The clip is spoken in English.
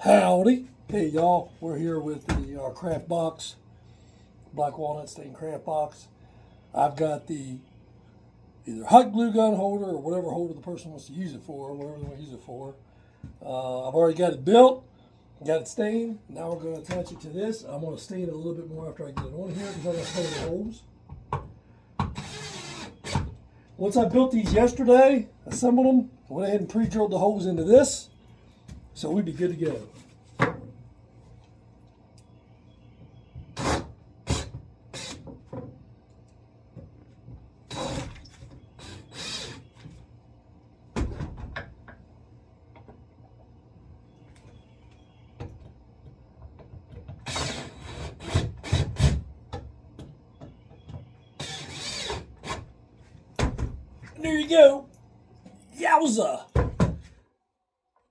Howdy. Hey y'all, we're here with the craft box, black walnut stained craft box. I've got the either hot glue gun holder or whatever holder the person wants to use it for, whatever they want to use it for. I've already got it built, got it stained. Now we're going to attach it to this. I'm going to stain it a little bit more after I get it on here because I'm going to stain the holes. Once I built these yesterday, assembled them, went ahead and pre-drilled the holes into this. So we'd be good to go. There you go. Yowza.